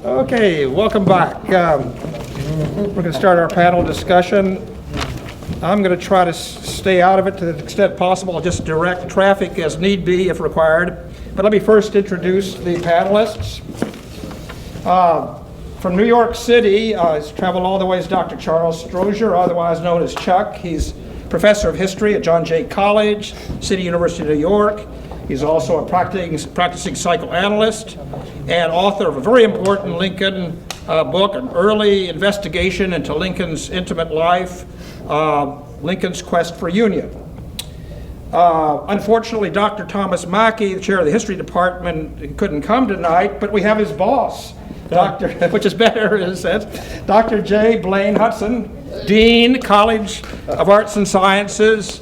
Okay, welcome back. We're going to start our panel discussion. I'm going to try to stay out of it to the extent possible. I'll just direct traffic as need be if required. But let me first introduce the panelists. From New York City, he's traveled all the way, is Dr. Charles Strozier, otherwise known as Chuck. He's professor of history at John Jay College, City University of New York. He's also a practicing psychoanalyst and author of a very important Lincoln book, an early investigation into Lincoln's intimate life, Lincoln's Quest for Union. Unfortunately, Dr. Thomas Mackey, the chair of the history department, couldn't come tonight, but we have his boss, which is better in a sense, Dr. J. Blaine Hudson, Dean, College of Arts and Sciences,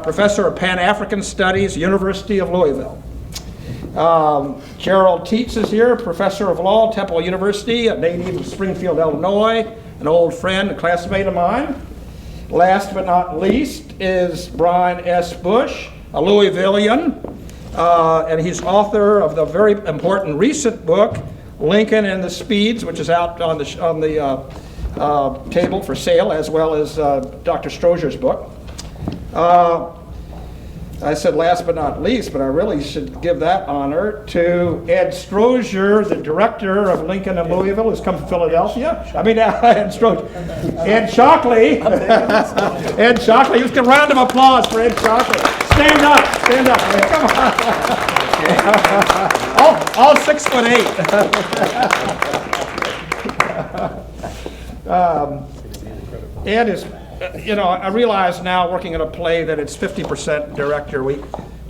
Professor of Pan-African Studies, University of Louisville. Gerald Tietz is here, Professor of Law, Temple University, a native of Springfield, Illinois, an old friend, a classmate of mine. Last but not least is Bryan S. Bush, a Louisvillian, and he's author of the very important recent book, Lincoln and the Speeds, which is out on the table for sale, as well as Dr. Strozier's book. I said last but not least, but I really should give that honor to Ed Strozier, the director of Lincoln and Louisville, who's come from Philadelphia. Ed Strozier. Ed Shockley. Ed Shockley. Let's give a round of applause for Ed Shockley. Stand up. Come on. all 6'8". Ed is, I realize now working at a play that it's 50% director.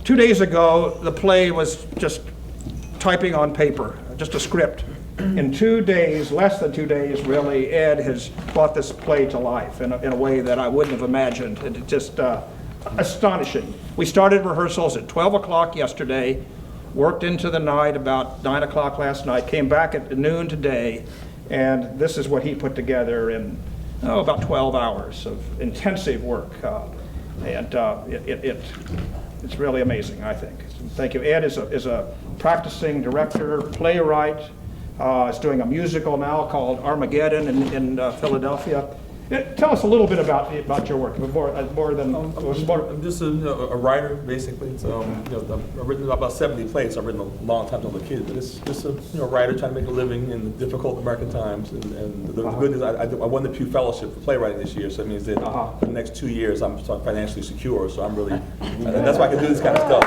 2 days ago, the play was just typing on paper, just a script. In 2 days, less than 2 days really, Ed has brought this play to life in a way that I wouldn't have imagined. It's just astonishing. We started rehearsals at 12 o'clock yesterday, worked into the night about 9 o'clock last night, came back at noon today, and this is what he put together in about 12 hours of intensive work, and it's really amazing, I think. Thank you. Ed is a practicing director, playwright. Is doing a musical now called Armageddon in Philadelphia. Tell us a little bit about your work, more than. I'm just a writer, basically. So, I've written about 70 plays. I've written a long time as a kid, but it's just a writer trying to make a living in difficult American times. And the good news, I won the Pew Fellowship for playwriting this year, so it means that for the next 2 years I'm financially secure. So I'm really, that's why I can do this kind of stuff.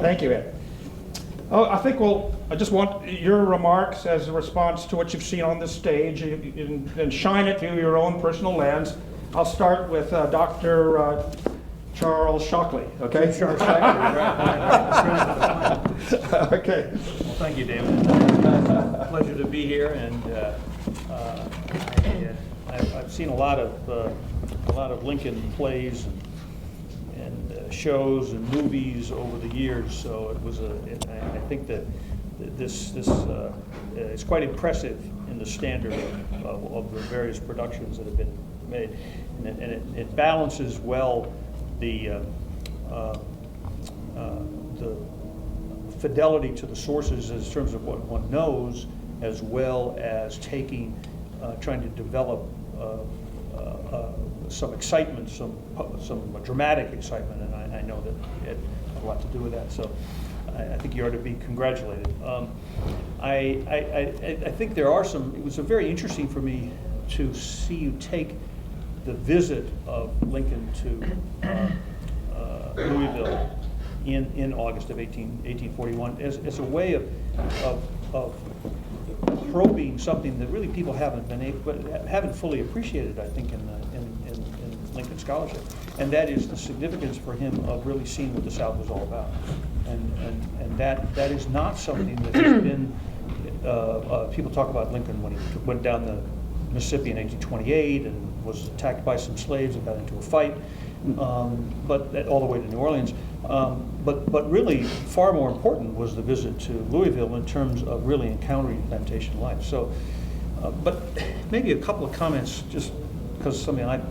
Thank you, Ed. I think I just want your remarks as a response to what you've seen on this stage and shine it through your own personal lens. I'll start with Dr. Charles Shockley, okay? Sure. Okay. Well, thank you, David. Pleasure to be here, and I've seen a lot of Lincoln plays and shows and movies over the years, so it was I think that this is quite impressive in the standard of the various productions that have been made, and it balances well the fidelity to the sources in terms of what one knows, as well as trying to develop some excitement, some dramatic excitement, and I know that it had a lot to do with that. So I think you ought to be congratulated. I think there are some. It was very interesting for me to see you take the visit of Lincoln to Louisville in August of 1841 as a way of probing something that really people haven't fully appreciated, I think, in Lincoln scholarship, and that is the significance for him of really seeing what the South was all about, and that is not something that has been. People talk about Lincoln when he went down the Mississippi in 1828 and was attacked by some slaves and got into a fight, but all the way to New Orleans. But really, far more important was the visit to Louisville in terms of really encountering plantation life. So, but maybe a couple of comments, just because something I've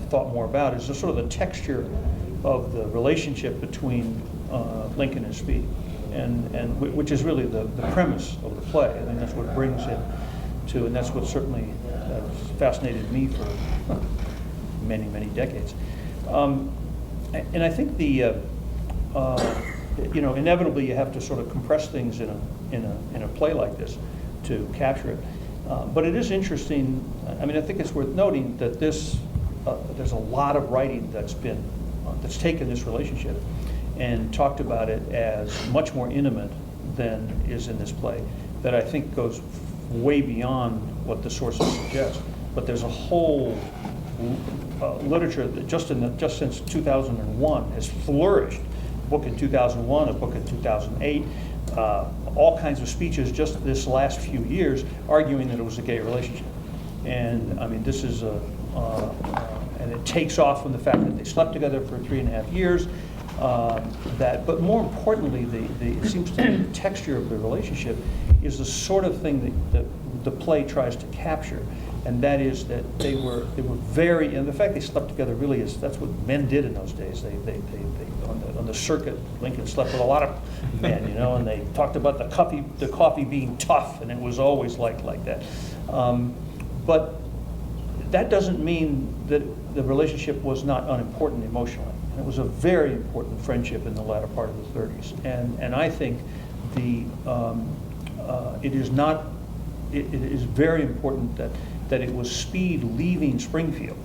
thought more about is just sort of the texture of the relationship between Lincoln and Speed. which is really the premise of the play. I think that's what brings it to, and that's what certainly fascinated me for many, many decades. And I think inevitably you have to sort of compress things in a play like this to capture it. But it is interesting. I mean, I think it's worth noting that there's a lot of writing that's taken this relationship and talked about it as much more intimate than is in this play, that I think goes way beyond what the sources suggest. But there's a whole literature that just since 2001 has flourished. A book in 2001, a book in 2008, all kinds of speeches just this last few years arguing that it was a gay relationship. And I mean, this is and it takes off from the fact that they slept together for 3.5 years. But more importantly, it seems to me the texture of the relationship is the sort of thing that the play tries to capture, and that is that they were very, and the fact they slept together really that's what men did in those days. They on the circuit, Lincoln slept with a lot of men, and they talked about the coffee being tough, and it was always like that. But that doesn't mean that the relationship was not unimportant emotionally. And it was a very important friendship in the latter part of the 30s. And I think it is very important that it was Speed leaving Springfield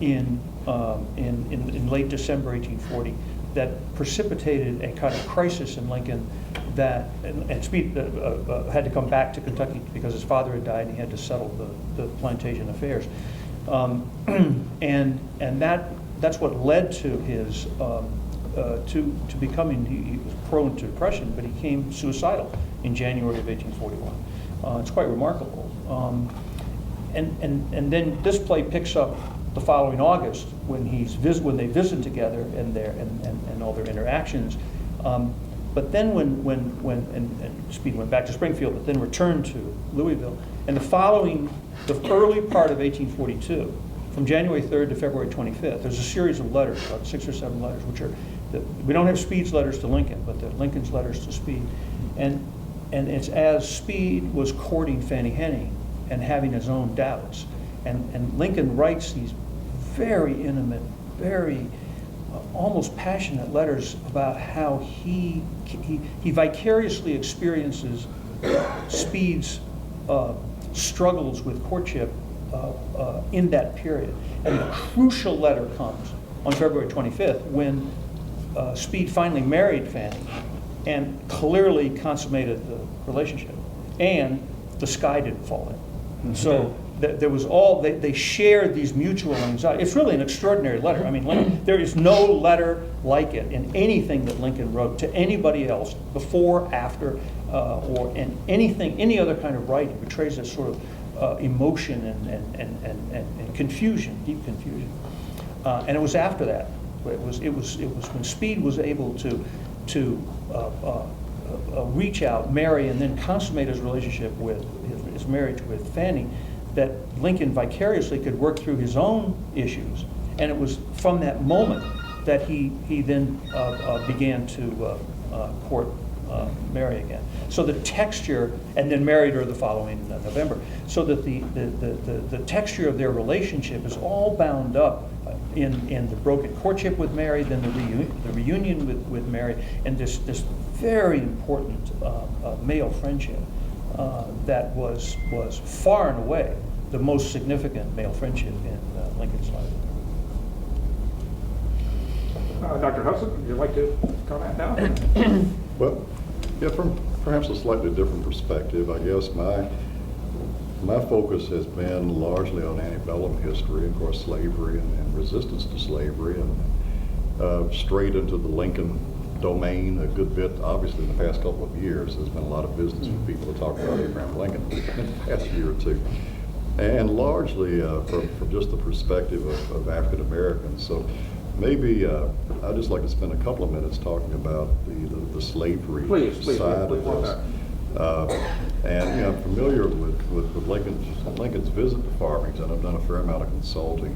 in late December 1840 that precipitated a kind of crisis in Lincoln and Speed had to come back to Kentucky because his father had died and he had to settle the plantation affairs. And that's what led to his to becoming, he was prone to depression, but he became suicidal in January of 1841. It's quite remarkable. And then this play picks up the following August when they visit together and all their interactions. But then when Speed went back to Springfield, but then returned to Louisville, and the early part of 1842, from January 3rd to February 25th, there's a series of letters, about 6 or 7 letters, which are, we don't have Speed's letters to Lincoln, but they're Lincoln's letters to Speed. And it's as Speed was courting Fanny Henning and having his own doubts. And Lincoln writes these very intimate, very almost passionate letters about how he vicariously experiences Speed's struggles with courtship in that period. And the crucial letter comes on February 25th when Speed finally married Fanny and clearly consummated the relationship. And the sky didn't fall in. So there was they shared these mutual anxiety. It's really an extraordinary letter. I mean, there is no letter like it in anything that Lincoln wrote to anybody else before, after, or in any other kind of writing betrays this sort of emotion and confusion, deep confusion. And it was after that. It was when Speed was able to reach out, marry, and then consummate his relationship with his marriage with Fanny, that Lincoln vicariously could work through his own issues. And it was from that moment that he then began to court Mary again. So the texture, and then married her the following November, so that the texture of their relationship is all bound up in the broken courtship with Mary, then the reunion with Mary, and this very important male friendship that was far and away the most significant male friendship in Lincoln's life. Dr. Hudson, would you like to comment now? Well, yeah, from perhaps a slightly different perspective, I guess my focus has been largely on antebellum history, of course, slavery and resistance to slavery, and straight into the Lincoln domain a good bit. Obviously, in the past couple of years, there's been a lot of business for people to talk about Abraham Lincoln in the past year or two, and largely from just the perspective of African Americans. So maybe I'd just like to spend a couple of minutes talking about the slavery side of this. And I'm familiar with Lincoln's visit to Farmington. I've done a fair amount of consulting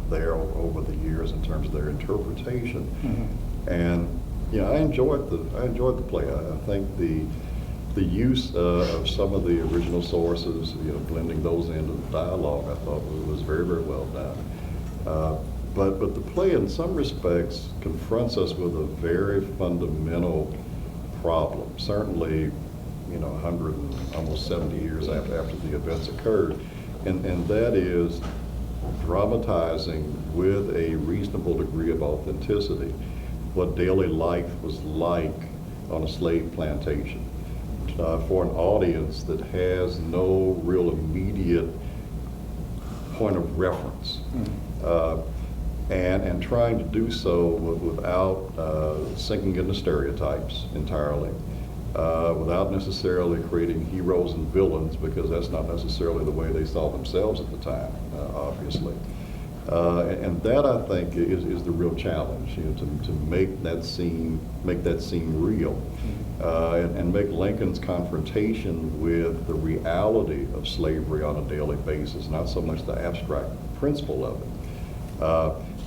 there over the years in terms of their interpretation. Mm-hmm. And Yeah, I enjoyed the play. I think the use of some of the original sources, blending those into the dialogue, I thought was very, very well done. But the play, in some respects, confronts us with a very fundamental problem. Certainly, 100 and almost 70 years after the events occurred, and that is dramatizing with a reasonable degree of authenticity what daily life was like on a slave plantation for an audience that has no real immediate point of reference. And trying to do so without sinking into stereotypes entirely, without necessarily creating heroes and villains, because that's not necessarily the way they saw themselves at the time, obviously. And that, I think, is the real challenge, to make that scene real, and make Lincoln's confrontation with the reality of slavery on a daily basis, not so much the abstract principle of it.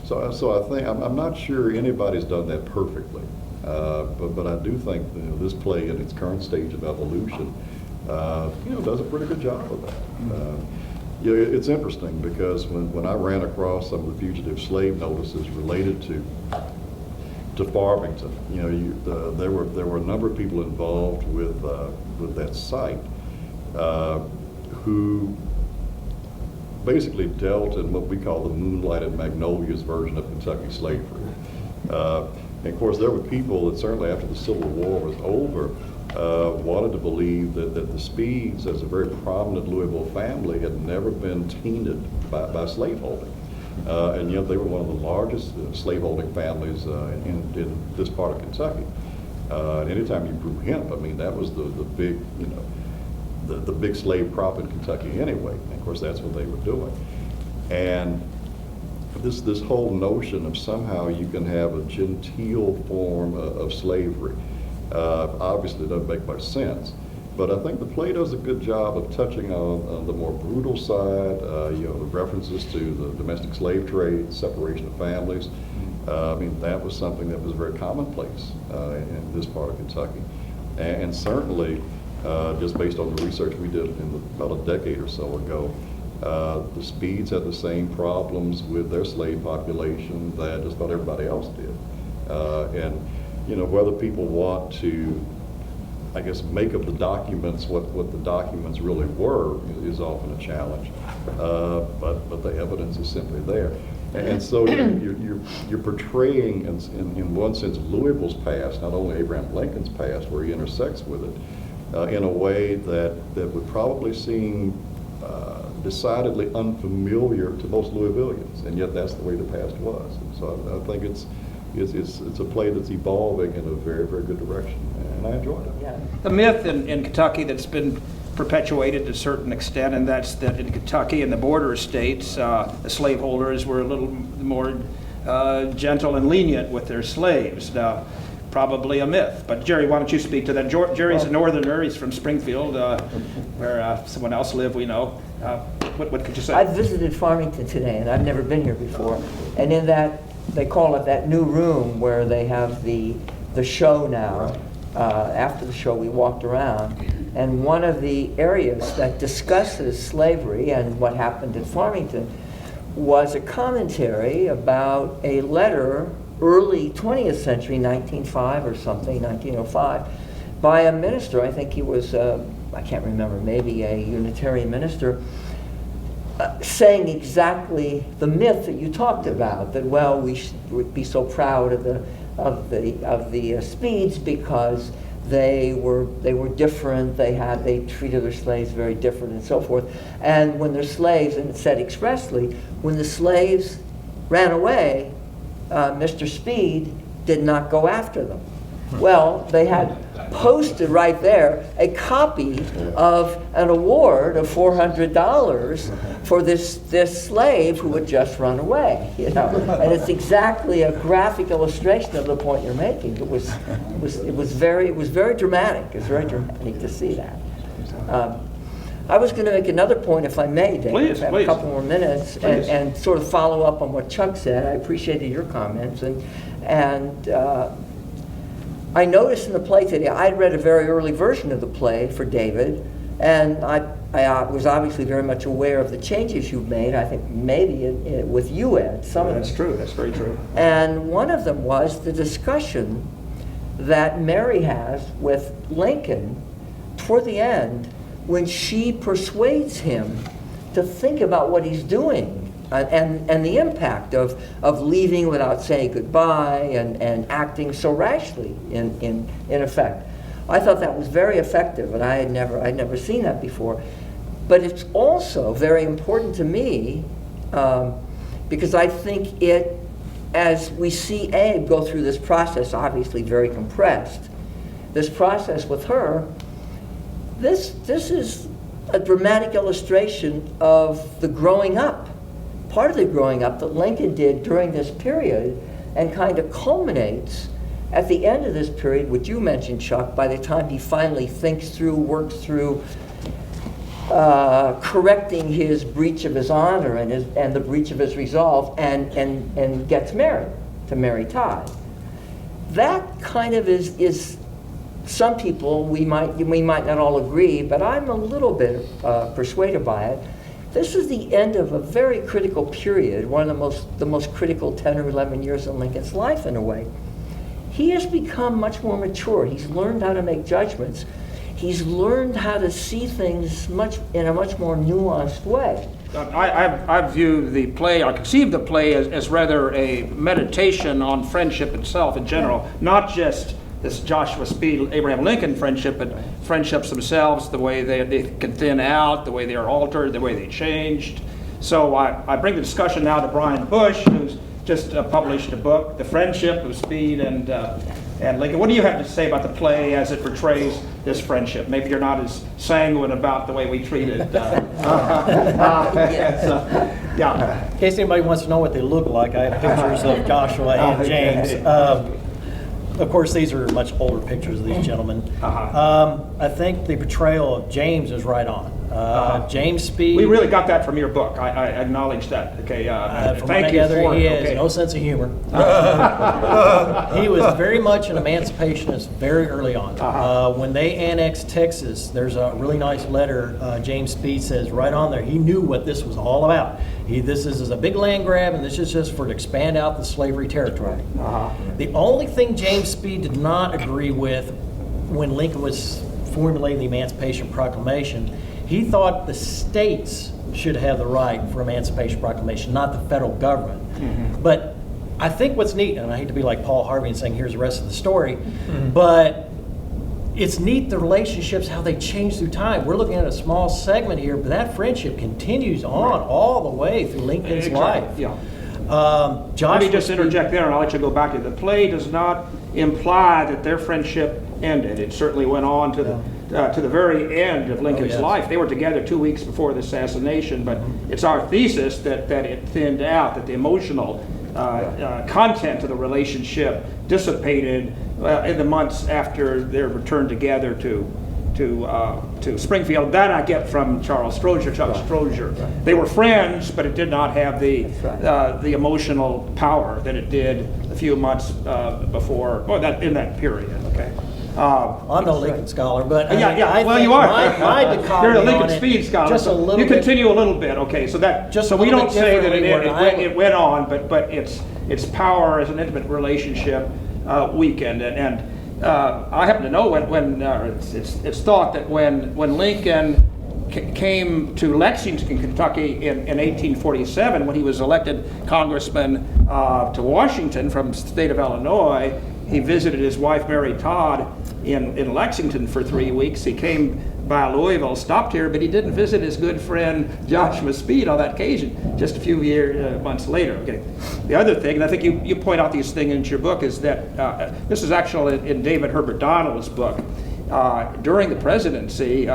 So I think, I'm not sure anybody's done that perfectly, but I do think this play in its current stage of evolution, does a pretty good job of that. It's interesting because when I ran across some of the fugitive slave notices related to Farmington, there were a number of people involved with that site who basically dealt in what we call the Moonlighted Magnolias version of Kentucky slavery. And of course, there were people that certainly after the Civil War was over, wanted to believe that the Speeds, as a very prominent Louisville family, had never been tainted by slaveholding. And yet they were one of the largest slaveholding families in this part of Kentucky. And anytime you grew hemp, I mean, that was the big, the big slave crop in Kentucky anyway. And of course, that's what they were doing. And this whole notion of somehow you can have a genteel form of slavery, obviously doesn't make much sense. But I think the play does a good job of touching on the more brutal side, the references to the domestic slave trade, separation of families. I mean, that was something that was very commonplace in this part of Kentucky. And certainly, just based on the research we did about a decade or so ago, the Speeds had the same problems with their slave population that just about everybody else did. And whether people want to, I guess, make of the documents what the documents really were is often a challenge. But the evidence is simply there. And so you're portraying, in one sense, Louisville's past, not only Abraham Lincoln's past, where he intersects with it, in a way that would probably seem decidedly unfamiliar to most Louisvillians, and yet that's the way the past was. And so I think it's a play that's evolving in a very, very good direction, and I enjoyed it. Yeah. The myth in Kentucky that's been perpetuated to a certain extent, and that's that in Kentucky and the border states, the slaveholders were a little more gentle and lenient with their slaves. Now, probably a myth, but Jerry, why don't you speak to that? Jerry's a northerner, he's from Springfield, where someone else lived, we know. What could you say? I visited Farmington today, and I've never been here before, and in that, they call it that new room where they have the show now. After the show, we walked around, and one of the areas that discusses slavery and what happened in Farmington was a commentary about a letter, early 20th century, 1905 or something, 1905, by a minister. I think he was, I can't remember, maybe a Unitarian minister, saying exactly the myth that you talked about, that, well, we should be so proud of the Speeds because they were different, they treated their slaves very different and so forth. And when their slaves, and it said expressly, when the slaves ran away, Mr. Speed did not go after them. Well, they had posted right there a copy of an award of $400 for this slave who had just run away, and it's exactly a graphic illustration of the point you're making. It was very dramatic. It was very dramatic to see that. I was going to make another point, if I may, Dave. Please, I have a couple more minutes, and sort of follow up on what Chuck said. I appreciated your comments, and I noticed in the play today, I'd read a very early version of the play for David, and I was obviously very much aware of the changes you've made. I think maybe with you, Ed, some of them. That's true, that's very true. And one of them was the discussion that Mary has with Lincoln toward the end, when she persuades him to think about what he's doing and the impact of leaving without saying goodbye and acting so rashly in effect. I thought that was very effective, and I'd never seen that before. But it's also very important to me because I think it, as we see Abe go through this process, obviously very compressed, this process with her, this is a dramatic illustration of the growing up, part of the growing up that Lincoln did during this period, and kind of culminates at the end of this period, which you mentioned, Chuck, by the time he finally thinks through, works through, correcting his breach of his honor and the breach of his resolve, and gets married to Mary Todd. That kind of is some people, we might not all agree, but I'm a little bit persuaded by it. This is the end of a very critical period, one of the most critical 10 or 11 years of Lincoln's life in a way. He has become much more mature. He's learned how to make judgments. He's learned how to see things in a much more nuanced way. I view the play, I conceive the play as rather a meditation on friendship itself in general, not just this Joshua Speed, Abraham Lincoln friendship, but friendships themselves, the way they can thin out, the way they are altered, the way they changed. So I bring the discussion now to Bryan Bush, who's just published a book, The Friendship of Speed and Lincoln. What do you have to say about the play as it portrays this friendship? Maybe you're not as sanguine about the way we treat it. Yeah. In case anybody wants to know what they look like, I have pictures of Joshua and James. Of course, these are much older pictures of these gentlemen. I think the portrayal of James is right on. James Speed. We really got that from your book. I acknowledge that. Okay. Thank you for he it. has Okay. no sense of humor. He was very much an emancipationist very early on. When they annexed Texas, there's a really nice letter James Speed says right on there. He knew what this was all about. This is a big land grab, and this is just for to expand out the slavery territory. The only thing James Speed did not agree with when Lincoln was formulating the Emancipation Proclamation, he thought the states should have the right for Emancipation Proclamation, not the federal government. But I think what's neat, and I hate to be like Paul Harvey and saying here's the rest of the story, but it's neat the relationships, how they change through time. We're looking at a small segment here, but that friendship continues on all the way through Lincoln's life. Yeah. Let me just interject there, and I'll let you go back to the play. Does not imply that their friendship ended. It certainly went on to the very end of Lincoln's life. They were together 2 weeks before the assassination, but it's our thesis that it thinned out, that the emotional content of the relationship dissipated in the months after their return together to Springfield. That I get from Chuck Strozier. They were friends, but it did not have the emotional power that it did a few months before, in that period. Okay. I'm no Lincoln scholar, but well, you are. You're a Lincoln Speed scholar. Just a little you continue a little bit. Okay, so we don't say that it went on, but its power as an intimate relationship weakened, and I happen to know when it's thought that when Lincoln came to Lexington, Kentucky in 1847, when he was elected congressman to Washington from the state of Illinois, he visited his wife Mary Todd in Lexington for 3 weeks. He came by Louisville, stopped here, but he didn't visit his good friend Joshua Speed on that occasion, just a few months later. Okay. The other thing, and I think you point out these things in your book, is that this is actually in David Herbert Donald's book. During the presidency,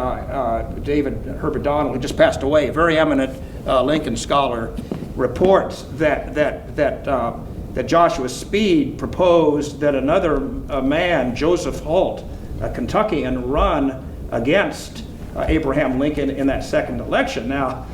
David Herbert Donald, who just passed away, a very eminent Lincoln scholar, reports that Joshua Speed proposed that another man, Joseph Holt, a Kentuckian, run against Abraham Lincoln in that second election. Now,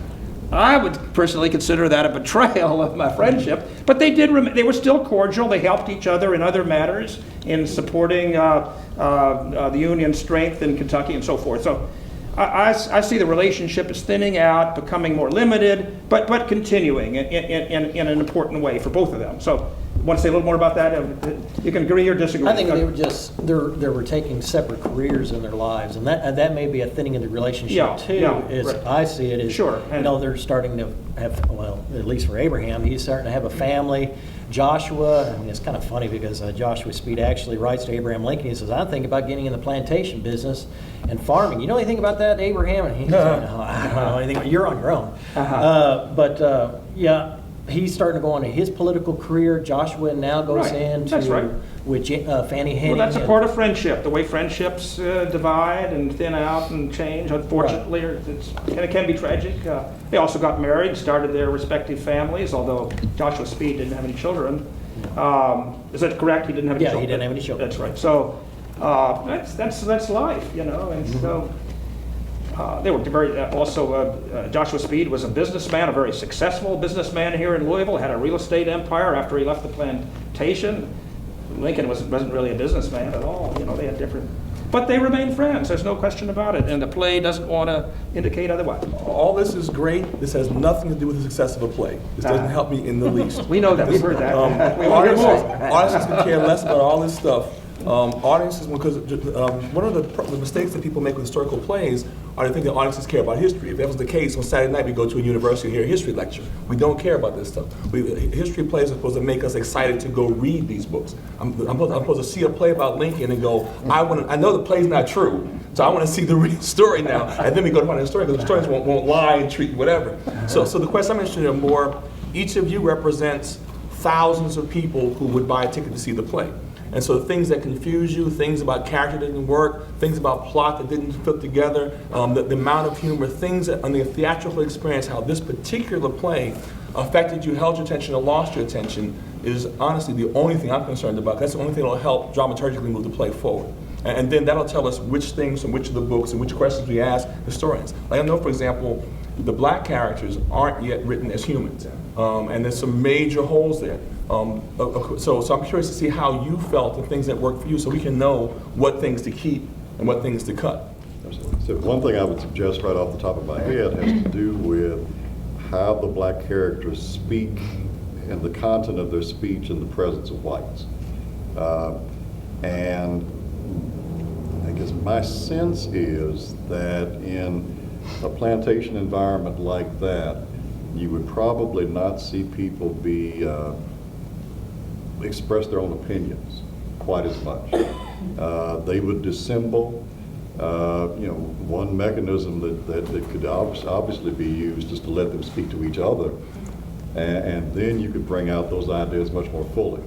I would personally consider that a betrayal of my friendship, but they were still cordial. They helped each other in other matters, in supporting the Union's strength in Kentucky and so forth. So I see the relationship as thinning out, becoming more limited, but continuing in an important way for both of them. So, want to say a little more about that? You can agree or disagree. I think they were just they were taking separate careers in their lives, and that may be a thinning of the relationship too. Right. I see it as sure. they're starting to have, well, at least for Abraham, he's starting to have a family. Joshua, I mean, it's kind of funny because Joshua Speed actually writes to Abraham Lincoln. He says, "I'm thinking about getting in the plantation business and farming. You know anything about that, Abraham?" And he's like, "No, I don't know anything. You're on your own." Yeah. He's starting to go on to his political career. Joshua now goes into with Fannie Henning. Well, that's a part of friendship. The way friendships divide and thin out and change, unfortunately, it can be tragic. They also got married, started their respective families, although Joshua Speed didn't have any children. Is that correct? He didn't have any children? Yeah, he didn't have any children. That's right. So that's life, you know, and so... they were very, Joshua Speed was a businessman, a very successful businessman here in Louisville, had a real estate empire after he left the plantation. Lincoln wasn't really a businessman at all, you know, they had different, but they remained friends, there's no question about it, and the play doesn't want to indicate otherwise. All this is great. This has nothing to do with the success of a play. This doesn't help me in the least. We know that, we've heard that. We want to hear more. Audiences can care less about all this stuff. Audiences, because one of the mistakes that people make with historical plays are to think that audiences care about history. If that was the case, on Saturday night we go to a university and hear a history lecture. We don't care about this stuff. History plays are supposed to make us excited to go read these books. I'm supposed to see a play about Lincoln and go, I know the play's not true, so I want to see the real story now. And then we go to find the historian, because the historians won't lie and treat whatever. So the question I'm interested in more, each of you represents thousands of people who would buy a ticket to see the play. And so things that confuse you, things about character that didn't work, things about plot that didn't fit together, the amount of humor, things that, on the theatrical experience, how this particular play affected you, held your attention, or lost your attention, is honestly the only thing I'm concerned about. That's the only thing that will help dramaturgically move the play forward. And then that'll tell us which things from which of the books and which questions we ask historians. Like I know, for example, the black characters aren't yet written as humans, and there's some major holes there. So I'm curious to see how you felt, the things that worked for you, so we can know what things to keep and what things to cut. So one thing I would suggest right off the top of my head has to do with how the black characters speak and the content of their speech in the presence of whites. And I guess my sense is that in a plantation environment like that, you would probably not see people express their own opinions quite as much. They would dissemble. One mechanism that could obviously be used is to let them speak to each other, and then you could bring out those ideas much more fully.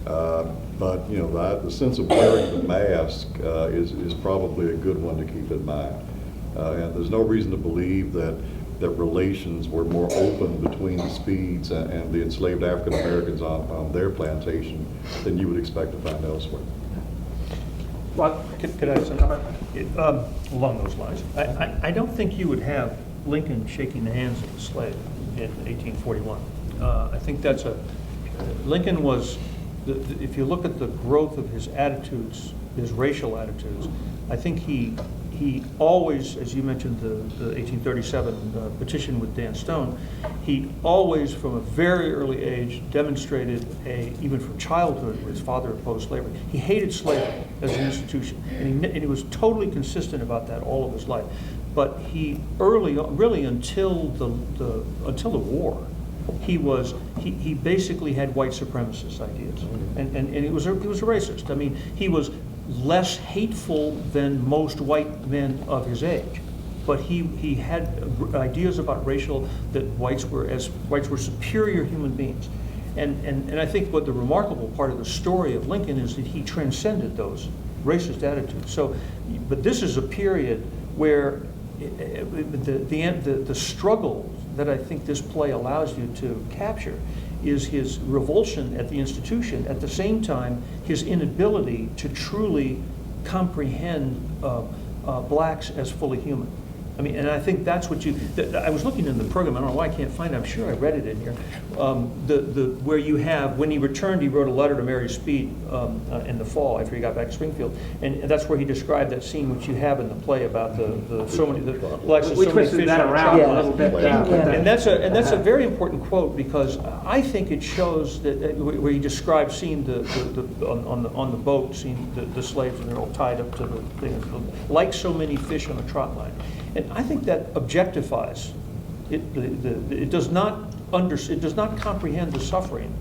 But the sense of wearing the mask is probably a good one to keep in mind. And there's no reason to believe that relations were more open between the Speeds and the enslaved African Americans on their plantation than you would expect to find elsewhere. Well, could I add something along those lines? I don't think you would have Lincoln shaking the hands of a slave in 1841. I think Lincoln was, if you look at the growth of his attitudes, his racial attitudes, I think he always, as you mentioned, the 1837 petition with Dan Stone, he always, from a very early age, demonstrated even from childhood, where his father opposed slavery, he hated slavery as an institution, and he was totally consistent about that all of his life. But he really until the war, he basically had white supremacist ideas, and he was a racist. I mean, he was less hateful than most white men of his age, but he had ideas about racial, that whites were superior human beings, and I think what the remarkable part of the story of Lincoln is that he transcended those racist attitudes. So, but this is a period where the struggle that I think this play allows you to capture is his revulsion at the institution, at the same time his inability to truly comprehend blacks as fully human. I mean, and I think that's what I was looking in the program, I don't know why I can't find it, I'm sure I read it in here. Where you have, when he returned, he wrote a letter to Mary Speed in the fall after he got back to Springfield. And that's where he described that scene which you have in the play about We twisted that around a little bit. And that's a very important quote, because I think it shows that where he describes seeing on the boat, seeing the slaves, and they're all tied up to the thing, like so many fish on a trot line. And I think that objectifies it. It does not comprehend the suffering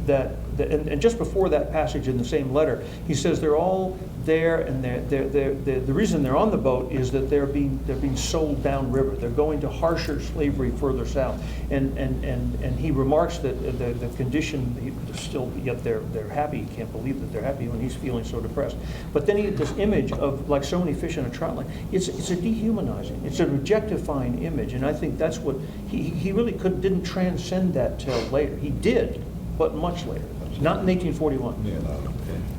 and just before that passage in the same letter, he says they're all there, and the reason they're on the boat is that they're being sold downriver. They're going to harsher slavery further south, and he remarks that the condition still, yet they're happy. He can't believe that they're happy when he's feeling so depressed. But then he had this image of like so many fish in a trout line. It's a dehumanizing, it's an objectifying image, and I think that's what he really didn't transcend that till later. He did, but much later, not in 1841. Yeah, no.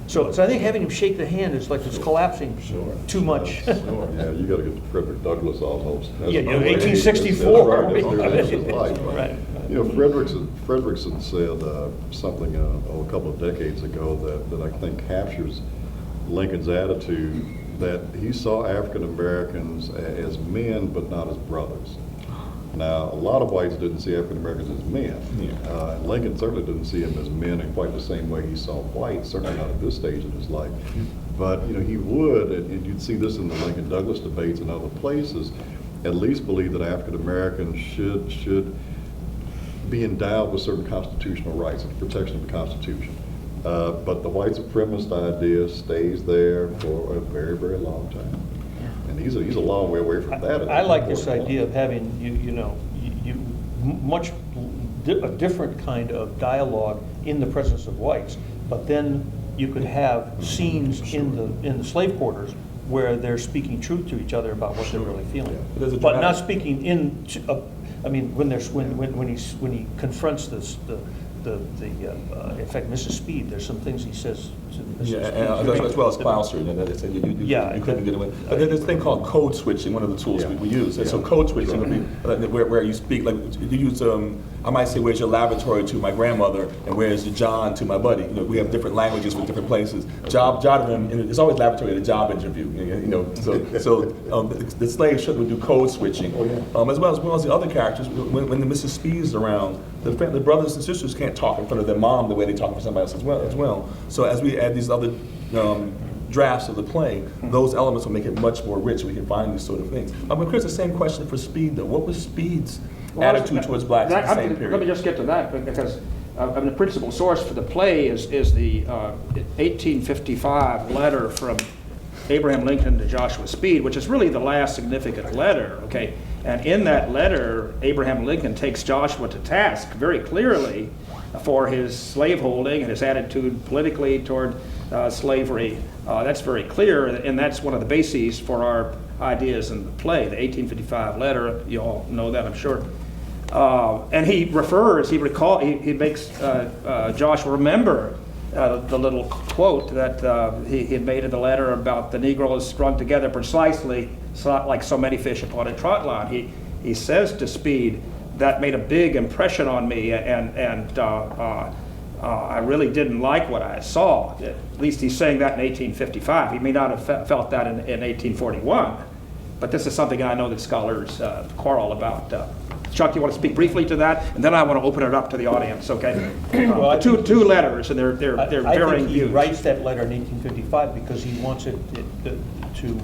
So I think having him shake the hand is like it's collapsing too much. Yeah, you got to get to Frederick Douglass almost. That's 1864. That's his life. Right. You know, Frederickson said something a couple of decades ago that I think captures Lincoln's attitude, that he saw African Americans as men but not as brothers. Now, a lot of whites didn't see African Americans as men. And Lincoln certainly didn't see them as men in quite the same way he saw whites, certainly not at this stage in his life. But, you know, he would, and you'd see this in the Lincoln-Douglas debates and other places, at least believe that African Americans should be endowed with certain constitutional rights and protection of the Constitution. But the white supremacist idea stays there for a very, very long time. And he's a long way away from that. I like this idea of having a different kind of dialogue in the presence of whites, but then you could have scenes in the slave quarters where they're speaking truth to each other about what they're really feeling, but not speaking when he confronts in fact, Mrs. Speed, there's some things he says to Mrs. Speed. As well as Clouser, that said you couldn't get away. But there's this thing called code switching, one of the tools we use. And so code switching would be where you speak, like you use, I might say, where's your laboratory to my grandmother, and where's your John to my buddy. You know, we have different languages with different places. Job to them, and it's always laboratory at a job interview. So the slave ship would do code switching, as well as the other characters. When the Mrs. Speed is around, the brothers and sisters can't talk in front of their mom the way they talk for somebody else as well. So as we add these other drafts of the play, those elements will make it much more rich. We can find these sort of things. Chris, the same question for Speed, though. What was Speed's attitude towards blacks in the same period? Let me just get to that, because the principal source for the play is the 1855 letter from Abraham Lincoln to Joshua Speed, which is really the last significant letter, okay? And in that letter, Abraham Lincoln takes Joshua to task very clearly for his slaveholding and his attitude politically toward slavery. That's very clear, and that's one of the bases for our ideas in the play, the 1855 letter. You all know that, I'm sure. And he makes Joshua remember the little quote that he had made in the letter about the Negroes strung together precisely like so many fish upon a trot line. He says to Speed, that made a big impression on me, and I really didn't like what I saw. At least he's saying that in 1855. He may not have felt that in 1841, but this is something I know that scholars quarrel about. Chuck, you want to speak briefly to that, and then I want to open it up to the audience. Okay. Well, two letters, and they're varying think he views. writes that letter in 1855 because he wants it to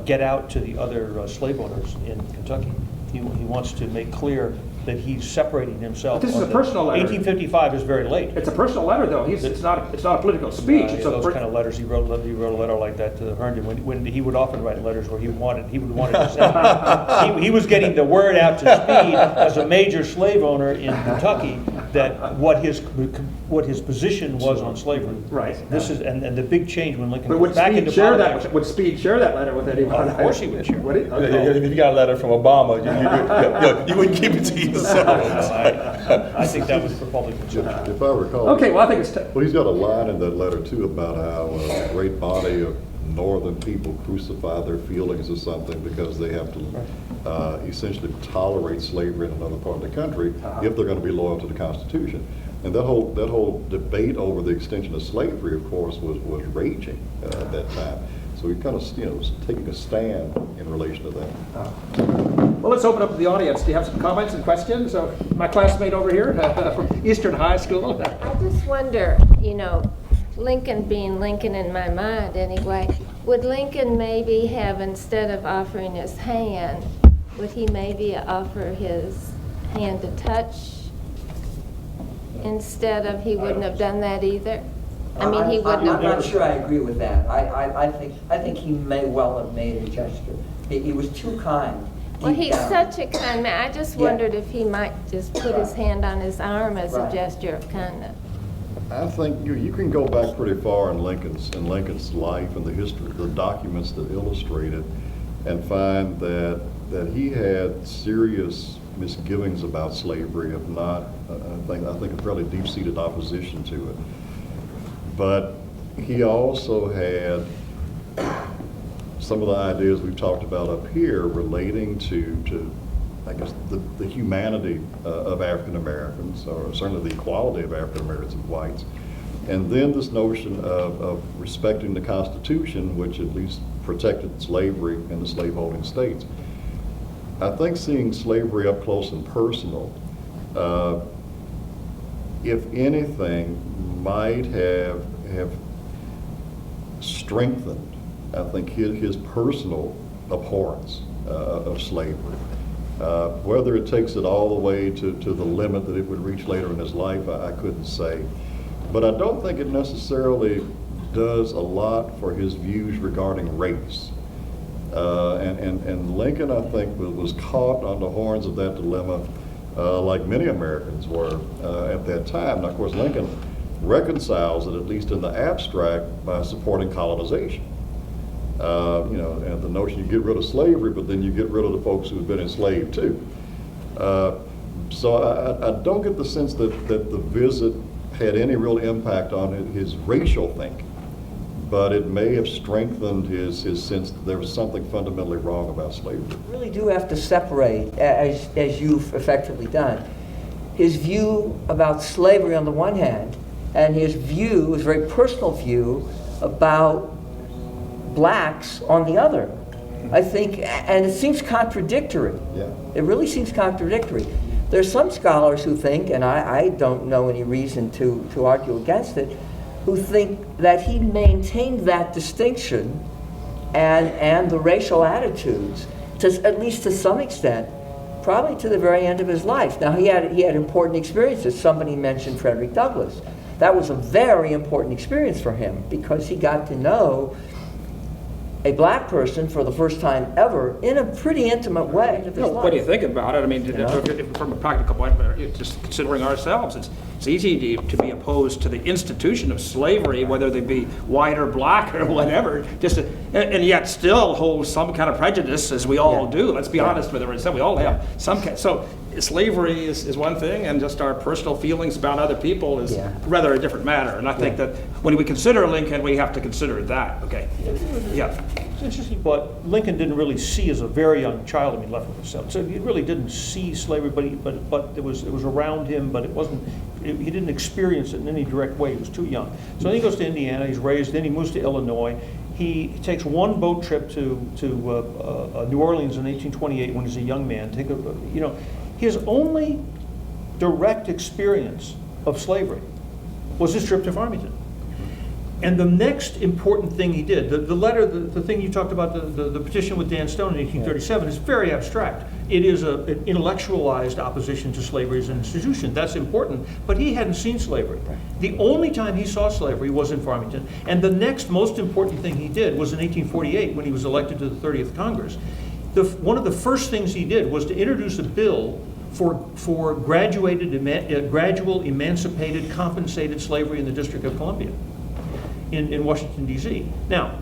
get out to the other slave owners in Kentucky. He wants to make clear that he's separating himself. But this is a personal letter. 1855 is very late. It's a personal letter, though. It's not a political speech. It's those kind of letters. He wrote a letter like that to Herndon. When he would often write letters where he wanted to say he was getting the word out to Speed as a major slave owner in Kentucky that what his position was on slavery. Right. This is and the big change when Lincoln But would goes back Speed into share politics. that? Would Speed share that letter with anyone? Of course he would share. Would he? If you got a letter from Obama, you wouldn't keep it to yourself. I think that was for public consumption. If I recall. Okay, well, I think it's... Well, he's got a line in that letter, too, about how a great body of northern people crucify their feelings or something because they have to essentially tolerate slavery in another part of the country if they're going to be loyal to the Constitution. And that whole debate over the extension of slavery, of course, was raging at that time. So he kind of, was taking a stand in relation to that. Well, let's open up to the audience. Do you have some comments and questions? My classmate over here from Eastern High School. I just wonder, Lincoln being Lincoln in my mind anyway, would Lincoln maybe have, instead of offering his hand, would he maybe offer his hand to touch instead of, he wouldn't have done that either? I mean, he wouldn't have. I'm not sure I agree with that. I think he may well have made a gesture. He was too kind. Well, he's down. such a kind man. I just wondered if he might just put his hand on his arm as a gesture of kindness. I think you can go back pretty far in Lincoln's life and the history, the documents that illustrate it, and find that he had serious misgivings about slavery, if not, I think a fairly deep-seated opposition to it. But he also had some of the ideas we've talked about up here relating to I guess, the humanity of African Americans, or certainly the equality of African Americans and whites. And then this notion of respecting the Constitution, which at least protected slavery in the slaveholding states. I think seeing slavery up close and personal, if anything, might have strengthened, I think, his personal abhorrence of slavery. Whether it takes it all the way to the limit that it would reach later in his life, I couldn't say. But I don't think it necessarily does a lot for his views regarding race. And Lincoln, I think, was caught on the horns of that dilemma like many Americans were at that time. Now, of course, Lincoln reconciles it, at least in the abstract, by supporting colonization. And the notion you get rid of slavery, but then you get rid of the folks who have been enslaved too. So I don't get the sense that the visit had any real impact on his racial thinking, but it may have strengthened his sense that there was something fundamentally wrong about slavery. You really do have to separate, as you've effectively done, his view about slavery on the one hand, and his very personal view about blacks on the other. I think, and it seems contradictory. Yeah. It really seems contradictory. There's some scholars who think, and I don't know any reason to argue against it, who think that he maintained that distinction and the racial attitudes, at least to some extent, probably to the very end of his life. Now, he had important experiences. Somebody mentioned Frederick Douglass. That was a very important experience for him because he got to know a black person for the first time ever in a pretty intimate way. What do you think about it? I mean, from a practical point, just considering ourselves, it's easy to be opposed to the institution of slavery, whether they be white or black or whatever, and yet still hold some kind of prejudice, as we all do. Let's be honest with ourselves. We all have some kind. So slavery is one thing, and just our personal feelings about other people is rather a different matter. And I think that when we consider Lincoln, we have to consider that. Okay. Yeah. It's interesting, but Lincoln didn't really see as a very young child. I mean, left with himself, so he really didn't see slavery. But it was around him, but it wasn't. He didn't experience it in any direct way. He was too young. So then he goes to Indiana. He's raised. Then he moves to Illinois. He takes one boat trip to New Orleans in 1828 when he's a young man. His only direct experience of slavery was his trip to Farmington. And the next important thing he did, the letter, the thing you talked about, the petition with Dan Stone in 1837 is very abstract. It is an intellectualized opposition to slavery as an institution. That's important, but he hadn't seen slavery. The only time he saw slavery was in Farmington, and the next most important thing he did was in 1848 when he was elected to the 30th Congress. One of the first things he did was to introduce a bill for gradual, emancipated, compensated slavery in the District of Columbia in Washington, D.C. Now,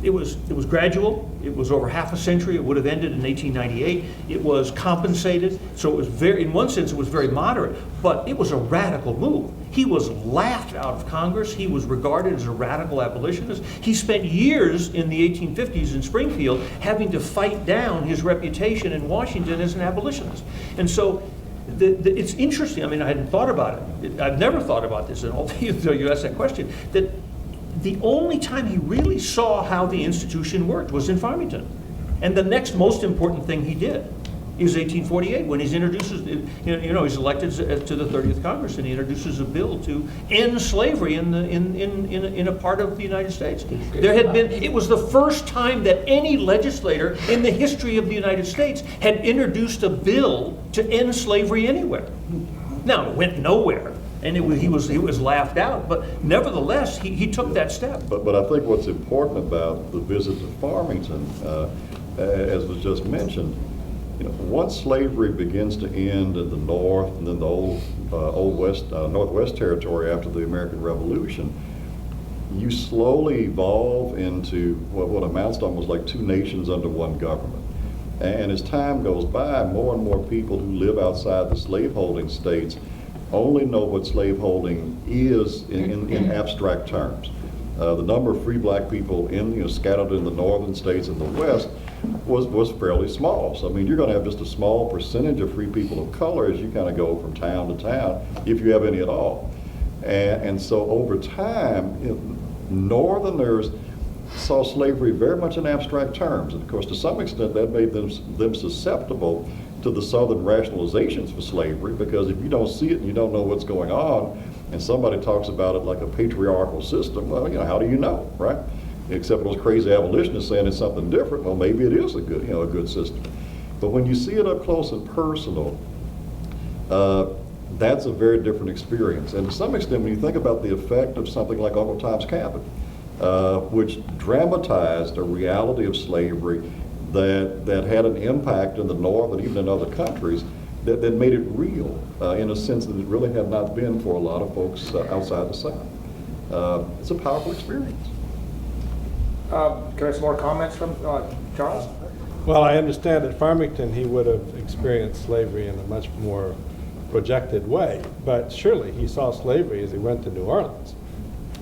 it was gradual. It was over half a century. It would have ended in 1898. It was compensated, so it was in one sense, it was very moderate, but it was a radical move. He was laughed out of Congress. He was regarded as a radical abolitionist. He spent years in the 1850s in Springfield having to fight down his reputation in Washington as an abolitionist. And so it's interesting. I mean, I hadn't thought about it. I've never thought about this until you asked that question, that the only time he really saw how the institution worked was in Farmington. And the next most important thing he did is 1848, when he's introduces, he's elected to the 30th Congress, and he introduces a bill to end slavery in a part of the United States. It was the first time that any legislator in the history of the United States had introduced a bill to end slavery anywhere. Now, it went nowhere, and he was laughed out, but nevertheless, he took that step. But I think what's important about the visit to Farmington, as was just mentioned, once slavery begins to end in the North and then the old West, Northwest Territory after the American Revolution, you slowly evolve into what amounts to almost like two nations under one government. And as time goes by, more and more people who live outside the slaveholding states only know what slaveholding is in abstract terms. The number of free black people scattered in the northern states and the West was fairly small. So I mean, you're going to have just a small percentage of free people of color as you kind of go from town to town, if you have any at all. And so over time, Northerners saw slavery very much in abstract terms. And of course, to some extent, that made them susceptible to the Southern rationalizations for slavery, because if you don't see it and you don't know what's going on, and somebody talks about it like a patriarchal system, well, how do you know, right? Except those crazy abolitionists saying it's something different. Well, maybe it is a good system. But when you see it up close and personal, that's a very different experience. And to some extent, when you think about the effect of something like Uncle Tom's Cabin, which dramatized a reality of slavery that had an impact in the North and even in other countries, that made it real in a sense that it really had not been for a lot of folks outside the South. It's a powerful experience. Can I have some more comments from Charles? Well, I understand at Farmington he would have experienced slavery in a much more projected way, but surely he saw slavery as he went to New Orleans.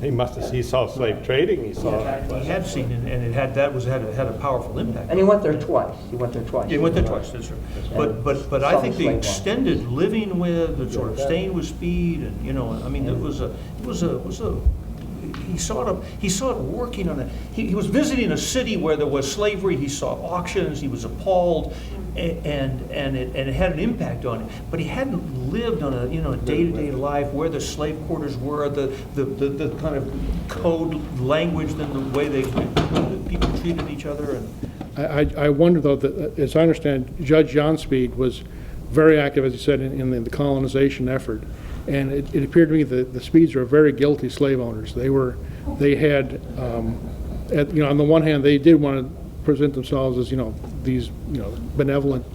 He saw slave trading. He saw. He had seen it, and it had a powerful impact. And he went there twice. He went there twice. Yeah, he went there twice. That's right. But I think the extended living with, the sort of staying with Speed, and I mean, it was a. He saw it working on it. He was visiting a city where there was slavery. He saw auctions. He was appalled, and it had an impact on him. But he hadn't lived on a day-to-day life where the slave quarters were, the kind of code language, and the way people treated each other. And I wonder though that, as I understand, Judge John Speed was very active, as you said, in the colonization effort. And it appeared to me that the Speeds were very guilty slave owners. They had, on the one hand, they did want to present themselves as, these, benevolent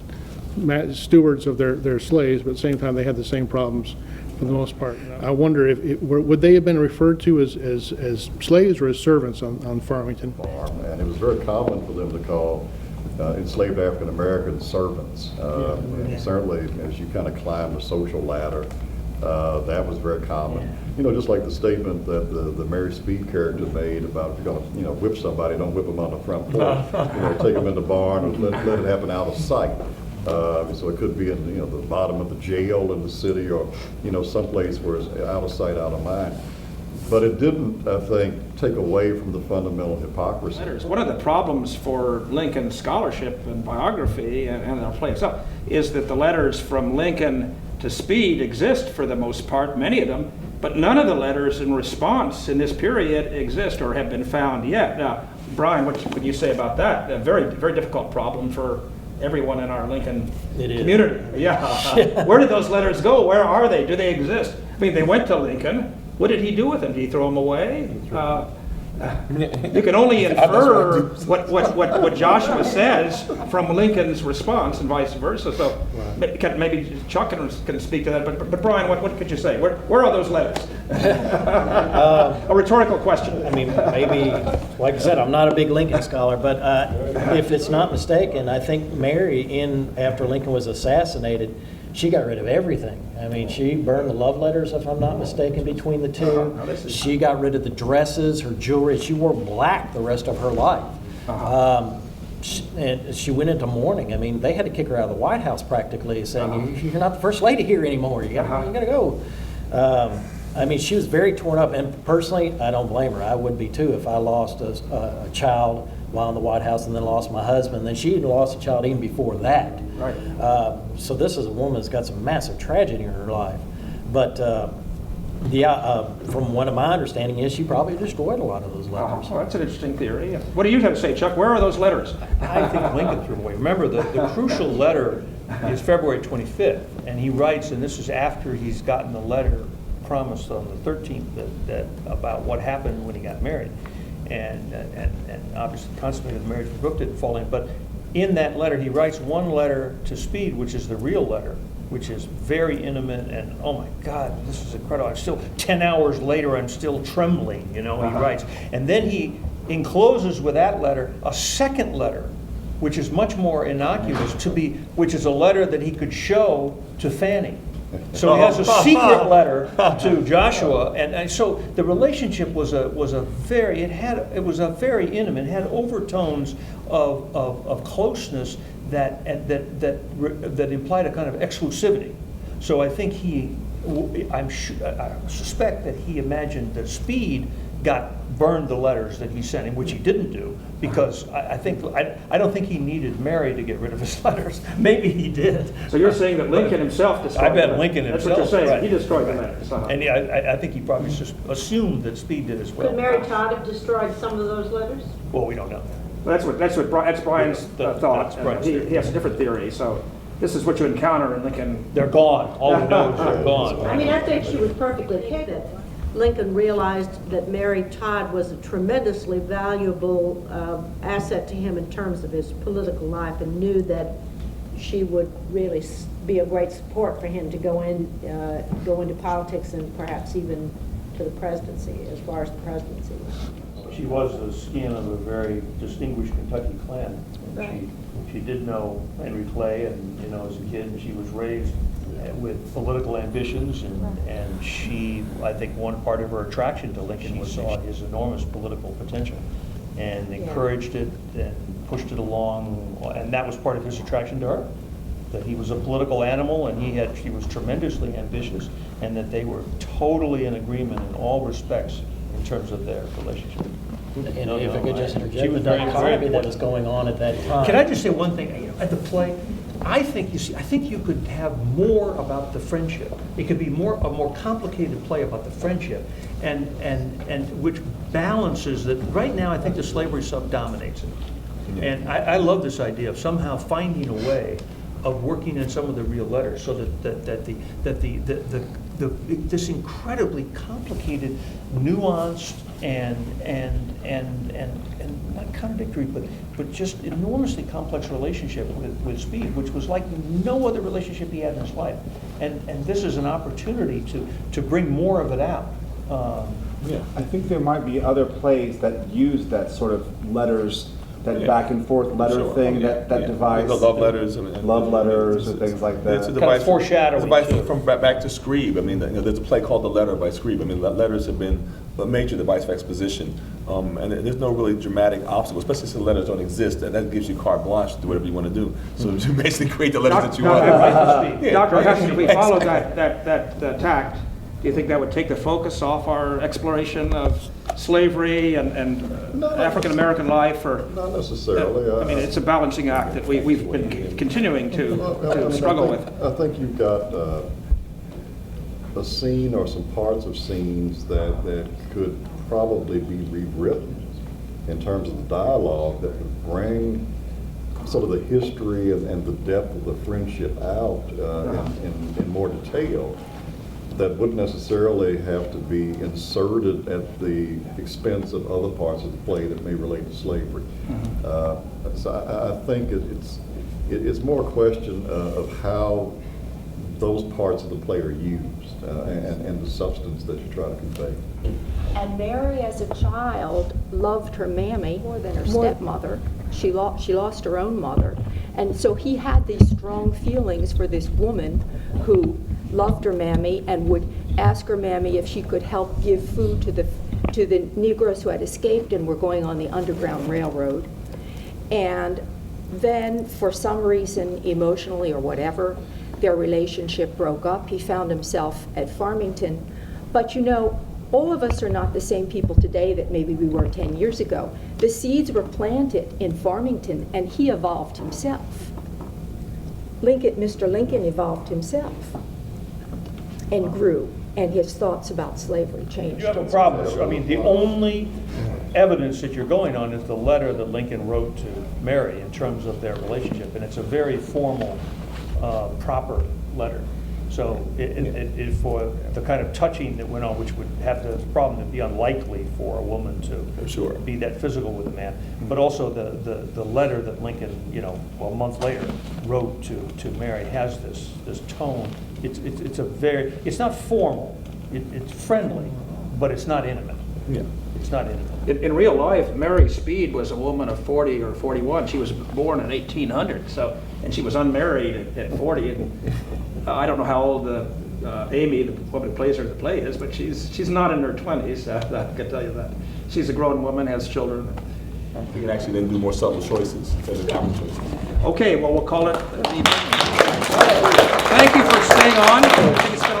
stewards of their slaves, but at the same time, they had the same problems for the most part. I wonder would they have been referred to as slaves or as servants on Farmington? And it was very common for them to call enslaved African Americans servants. And certainly, as you kind of climb the social ladder, that was very common. Just like the statement that the Mary Speed character made about, if you're going to whip somebody, don't whip them on the front porch. Take them in the barn or let it happen out of sight. So it could be in the bottom of the jail in the city, or someplace where it's out of sight, out of mind. But it didn't, I think, take away from the fundamental hypocrisy. One of the problems for Lincoln scholarship and biography and the play itself is that the letters from Lincoln to Speed exist for the most part, many of them, but none of the letters in response in this period exist or have been found yet. Now, Bryan, what would you say about that? A very, very difficult problem for everyone in our Lincoln community. Yeah. Where did those letters go? Where are they? Do they exist? I mean, they went to Lincoln. What did he do with them? Did he throw them away? You can only infer what Joshua says from Lincoln's response and vice versa. So maybe Chuck can speak to that. But Bryan, what could you say? Where are those letters? A rhetorical question. I mean, maybe, like I said, I'm not a big Lincoln scholar, but if it's not mistaken, I think Mary, after Lincoln was assassinated, she got rid of everything. I mean, she burned the love letters, if I'm not mistaken, between the two. She got rid of the dresses, her jewelry. She wore black the rest of her life. And she went into mourning. I mean, they had to kick her out of the White House practically, saying, "You're not the first lady here anymore. You gotta go." I mean, she was very torn up, and personally, I don't blame her. I would be too if I lost a child while in the White House and then lost my husband. Then she had lost a child even before that. Right. So this is a woman that's got some massive tragedy in her life. But from what my understanding is, she probably destroyed a lot of those letters. Oh, that's an interesting theory. What do you have to say, Chuck? Where are those letters? I think Lincoln threw them away. Remember, the crucial letter is February 25th, and he writes, and this is after he's gotten the letter promised on the 13th that about what happened when he got married. And obviously, consummated the marriage for Brooke didn't fall in. But in that letter, he writes one letter to Speed, which is the real letter, which is very intimate, and oh my God, this is incredible. I'm still, 10 hours later, I'm still trembling, he writes. And then he encloses with that letter a second letter, which is much more innocuous, which is a letter that he could show to Fanny. So he has a secret letter to Joshua, and so the relationship was a very intimate. It had overtones of closeness that implied a kind of exclusivity. So I think I suspect that he imagined that Speed burned the letters that he sent him, which he didn't do, because I don't think he needed Mary to get rid of his letters. Maybe he did. So you're saying that Lincoln himself destroyed I bet them. Lincoln That's himself. what you're saying. Right. He destroyed the Right. letters. And I think he probably just assumed that Speed did as well. Could Mary Todd have destroyed some of those letters? Well, we don't know. That's Brian's That's thought. Brian's He theory. has a different theory. So this is what you encounter in Lincoln. They're gone. All we know is they're gone. I mean, I think she was perfectly okay that Lincoln realized that Mary Todd was a tremendously valuable asset to him in terms of his political life, and knew that she would really be a great support for him to go into politics and perhaps even to the presidency, as far as the presidency was. She was the skin of a very distinguished Kentucky clan. Right. She did know Henry Clay, and as a kid, and she was raised with political ambitions, and she, I think, one part of her attraction to Lincoln was saw his enormous political potential, and encouraged it and pushed it along, and that was part of his attraction to her. That he was a political animal, and she was tremendously ambitious, and that they were totally in agreement in all respects in terms of their relationship. And if I could just she interject, was the very dichotomy important. that was going on at that time. Can I just say one thing? At the play, I think you could have more about the friendship. It could be a more complicated play about the friendship, and which balances that. Right now, I think the slavery sub dominates it, and I love this idea of somehow finding a way of working in some of the real letters, so that this incredibly complicated, nuanced, and not contradictory, but just enormously complex relationship with Speed, which was like no other relationship he had in his life, and this is an opportunity to bring more of it out. I think there might be other plays that use that sort of letters, that back and forth letter thing, that device. The love letters and love letters and things like that. It's a Kind of device foreshadowing, It's a device too. from back to Screeve. I mean, there's a play called The Letter by Screeve. I mean, letters have been a major device for exposition, and there's no really dramatic obstacle, especially since letters don't exist, and that gives you carte blanche to do whatever you want to do. So you basically create the letters that you want. Dr. Hudson, if we followed that tact, do you think that would take the focus off our exploration of slavery and African American life? Or Not necessarily. I mean, it's a balancing act that we've been continuing to struggle with. I think you've got a scene or some parts of scenes that could probably be rewritten in terms of the dialogue that would bring sort of the history and the depth of the friendship out in more detail. That wouldn't necessarily have to be inserted at the expense of other parts of the play that may relate to slavery. So I think it's more a question of how those parts of the play are used and the substance that you try to convey. And Mary, as a child, loved her mammy more than her stepmother. She lost her own mother. And so he had these strong feelings for this woman who loved her mammy and would ask her mammy if she could help give food to the Negroes who had escaped and were going on the Underground Railroad. And then, for some reason, emotionally or whatever, their relationship broke up. He found himself at Farmington. But you know, all of us are not the same people today that maybe we were 10 years ago. The seeds were planted in Farmington, and he evolved himself. Mr. Lincoln evolved himself and grew, and his thoughts about slavery changed. You have a problem. I mean, the only evidence that you're going on is the letter that Lincoln wrote to Mary in terms of their relationship, and it's a very formal, proper letter. So for the kind of touching that went on, which would have the problem, it'd be unlikely for a woman to be that physical with a man. But also the letter that Lincoln, a month later, wrote to Mary has this tone. It's not formal. It's friendly, but it's not intimate. Yeah. It's not intimate. In real life, Mary Speed was a woman of 40 or 41. She was born in 1800, and she was unmarried at 40. And I don't know how old Amy, the woman who plays her in the play, is, but she's not in her 20s. I can tell you that. She's a grown woman, has children. We can actually then do more subtle choices instead of common choices. Okay, well, we'll call it an evening. Thank you for staying on. I think it's been